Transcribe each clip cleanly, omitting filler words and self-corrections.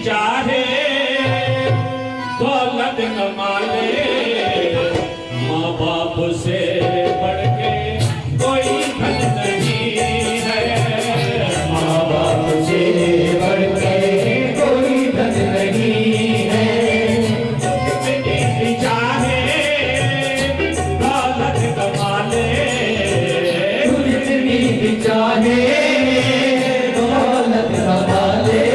चाहे दौलत कमा ले, माँ बाप से बढ़ के कोई धन नहीं है। माँ बाप से बढ़ के कोई धन नहीं है। जितनी चाहे दौलत कमा ले, जितनी भी चाहे दौलत कमा ले,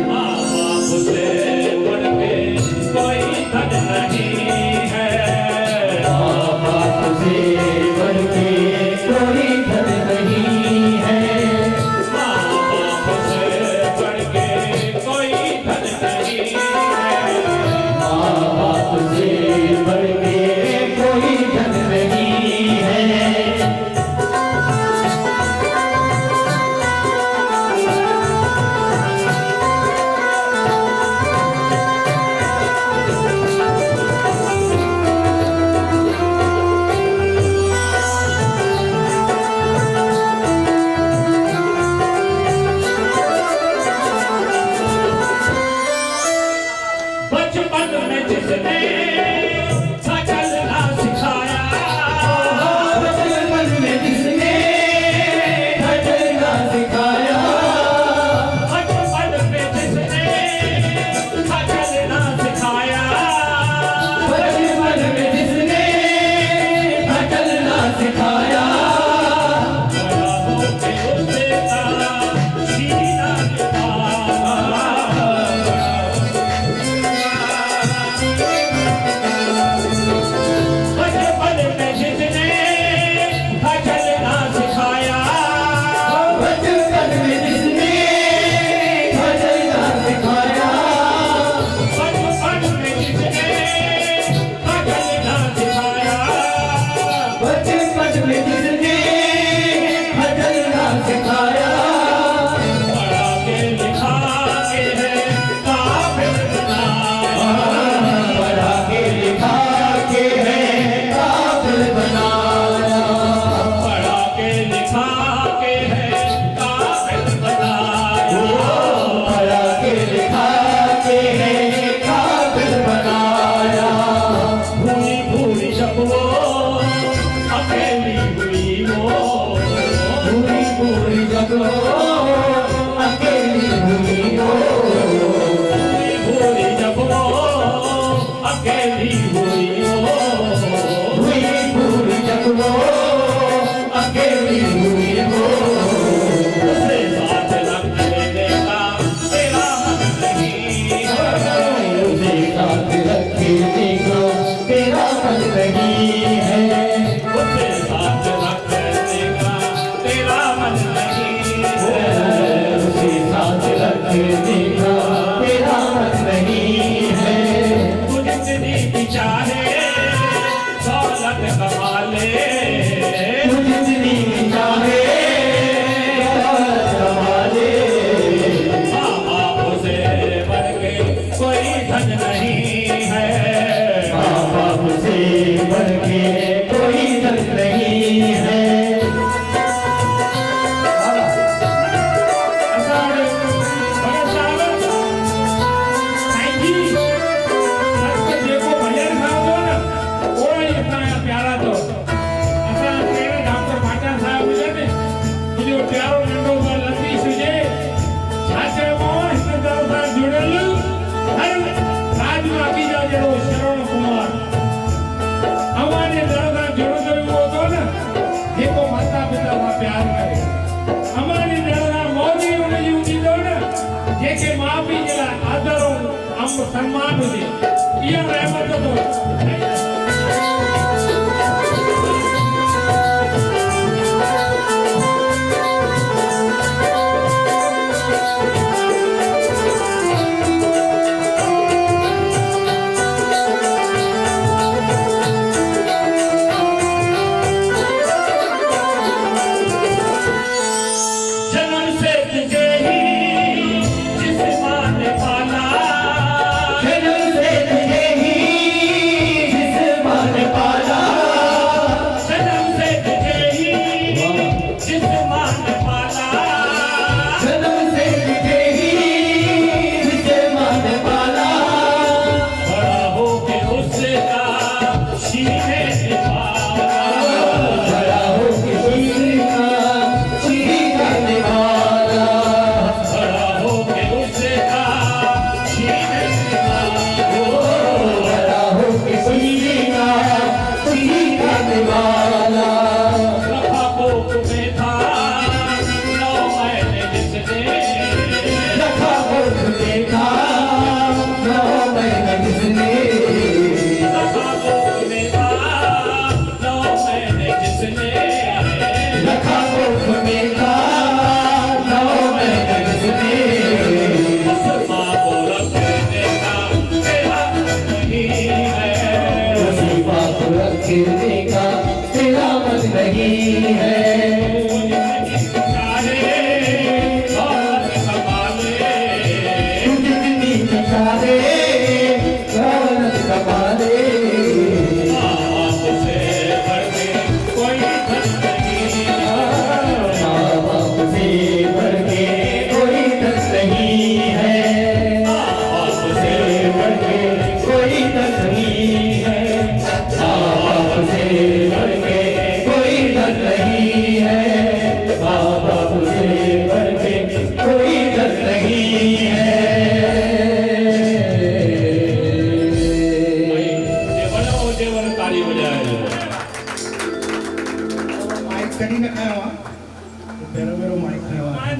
माँ बाप से बढ़ के कोई धन नहीं है। माँ बाप से बढ़ के कोई धन नहीं है। माँ बाप से बढ़ के कोई धन नहीं है। माँ बाप से बढ़ के कोई धन नहीं है। बचपन में जिसने चलना सिखाया, बचपन में जिसने चलना सिखाया, बचपन में जिसने चलना सिखाया, बचपन में जिसने चलना सिखाया, बड़ा होके उसका सीना निभाया। बचपन में जिसने चलना सिखाया, बचपन में जिसने चलना सिखाया, बचपन में जिसने चलना सिखाया, बचपन में जिसने चलना सिखाया, बड़ा के लिखा के है काबिल बनाया। बड़ा के लिखा के है काबिल बनाया, बड़ा के लिखा के है काबिल बनाया। बड़ा के लिखा के है काबिल बनाया। भूली भूली जब वो अकेली हुई वो, पूरी पूरी जब वो अकेली हुई हो, भूली भूली जब वो अकेली हुई वो, पूरी पूरी जब वो अकेली हुई हो, उसे साथ रख लेने का तेरा मन नहीं है। उसे साथ रखने को तेरा मन नहीं है। उसे साथ रख लेने का तेरा मन नहीं है। उसे साथ रखने का तेरा मन नहीं है। तू जितनी भी चाहे दौलत कमा ले, तू जितनी भी चाहे दौलत कमा ले, माँ बाप से बढ़ के कोई धन नहीं है। माँ बाप से बढ़ के कोई धन नहीं है। सम्मान हुजे इहा रहमत तो जन्म से तुझे ही जिस माँ ने पाला, जन्म से तुझे ही वाला रखा कोख में था 9 महीने जिसने रखा कोख में था 9 महीने जिसने रखा कोख में था 9 महीने जिसने रखा कोख में था 9 महीने जिसने उस माँ को रखने का तेरा नहीं है उसी बात को रखने का तेरा मन नहीं है तू जितनी चाहे दौलत कमा ले माँ बाप से बढ़ के कोई धन नहीं है बाप से बढ़ के कोई धन नहीं है माँ बाप से बढ़ के कोई धन नहीं है माँ बाप से बढ़ के कोई धन नहीं है माइक कॾहिं न खयो आहे पहिरियों भेरो माइक खयो आहे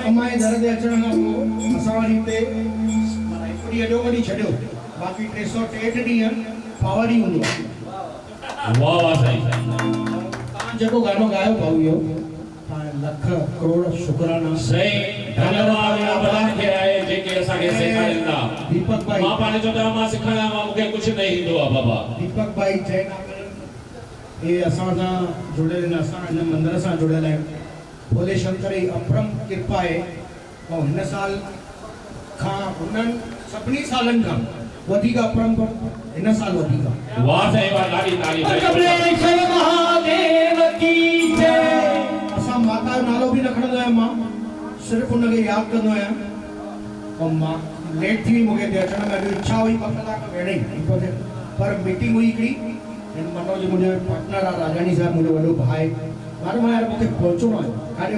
अमाए दर ते अचण खां पोइ असां वरी हिते माना हिकु ॾींहुं एॾो वॾी छॾियो बाक़ी 363 ॾींहं पावर ई हूंदो आहे वाह वाह साईं तव्हां जेको गानो गायो भाऊ इहो तव्हां लख करोड़ शुकराना सही धन्यवाद भगवान खे आहे जेके असांखे सेखारींदा दीपक भाई मां पाणे चवंदो मां सिखंदा मां मूंखे कुझु न ईंदो आहे बाबा दीपक भाई जैन ये असां सां जुड़ियल आहिनि असां हिन मंदर सां जुड़ियल आहियूं भोले शंकर जी अपरम कृपा आहे ऐं हिन साल खां उन्हनि सभिनी सालनि खां वधीक अपरम हिन साल वधीक आहे वाह साईं वाह ॾाढी ताली कमलेश्वर महादेव की जय असां माता जो नालो बि न खणंदो आहियां मां सिर्फ़ु हुनखे यादि कंदो आहियां ऐं मां लेट थी वई मूंखे हिते अचण में अॼु इच्छा हुई 2 कलाक वेहण जी पर मीटिंग हुई हिकिड़ी हिन मनोज मुंहिंजो पार्टनर आहे राजानी साहिब मुंहिंजो वॾो भाउ आहे मां यार मूंखे पहुचणो आहे काॾे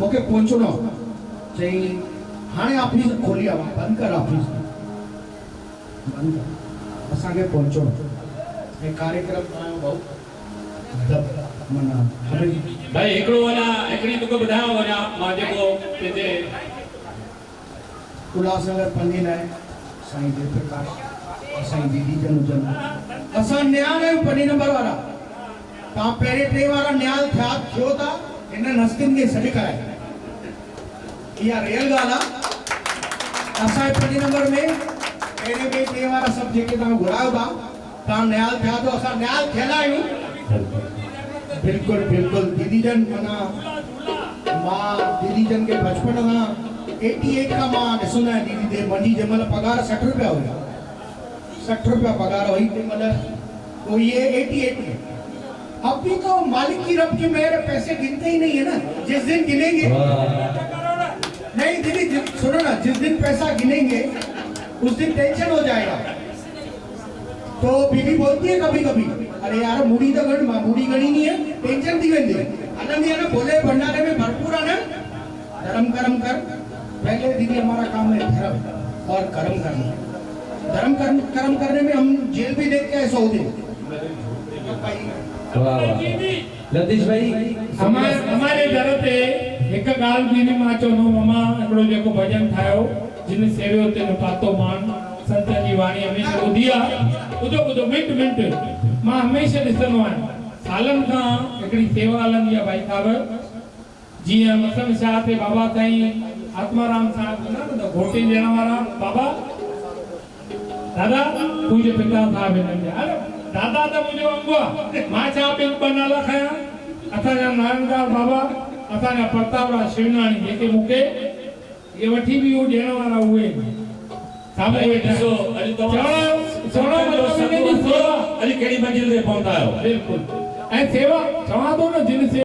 मूंखे पहुचणो आहे चई हाणे ऑफिस खोली आहे बंदि कर ऑफिस बंदि कर असांखे पहुचणो ऐं कार्यक्रम तव्हांजो भाऊ माना भाई हिकिड़ो वञा हिकिड़ी तोखे ॿुधायांव वञा मां जेको पंहिंजे उल्हासनगर पंजे लाइ साईं जयप्रकाश साईं दीदी जन हुजनि असां न्याल आहियूं 5 नंबर वारा तव्हां पहिरें 3 वारा न्याल थियो था हिननि हस्तियुनि खे सॾु कराए इहा रियल ॻाल्हि आहे असांजे 5 नंबर में पहिरें ॿिए 3 वारा सभु जेके तव्हां घुरायो था तव्हां न्याल थिया तो असां न्याल थियल आहियूं बिल्कुलु बिल्कुलु दीदी जन माना मां दीदी जन खे बचपन खां 88 का मां ॾिसंदो आहियां दीदी देव मुंहिंजी जंहिं महिल पघार 60 रुपया हुया 60 रुपया पघार हुई तंहिं महिल तो ये 88 में अब भी तो मालिक की रब की मेहर पैसे गिनते ही नहीं है ना जिस दिन गिनेंगे नहीं दीदी सुनो ना जिस दिन पैसा गिनेंगे उस दिन टेंशन हो जाएगा तो बीबी बोलती है कभी कभी अरे यार मूड़ी तो गण मूड़ी गणी नहीं है टेंशन थी वेंदी आनंद है ना बोले भंडारे में भरपूर है ना धर्म कर्म कर पहले दीदी हमारा काम है धर्म और कर्म करना धर्म कर्म करने में हम जेल भी देख के ऐसा होते लतीश भाई हमारे दर ते हिक ॻाल्हि बि न मां चवंदो मामा हिकिड़ो जेको भॼन ठाहियो जिन सेवियो ते न पातो मान संतनि जी वाणी हमेशह ॿुधी आहे ॿुधो मिंट मां हमेशह ॾिसंदो आहियां सालनि खां हिकिड़ी सेवा हलंदी आहे भाई साहब जीअं मसन शाह ते बाबा साईं आत्माराम साहिब न घोटी ॾियण वारा बाबा दादा तुंहिंजे पिता साहिब हिननि जा दादा त मुंहिंजो अंगु आहे मां छा ॿिन 2 नाला खयां असांजा नारायणदास बाबा असांजा प्रतापराज शिवनाणी जेके मूंखे ये वठी बि उहो ॾियण वारा उहे साम्हूं वेठा ॾिसो अॼु तव्हां सेवा अॼु कहिड़ी मंजिल ते पहुता आहियो बिल्कुलु ऐं सेवा चवां थो न जिन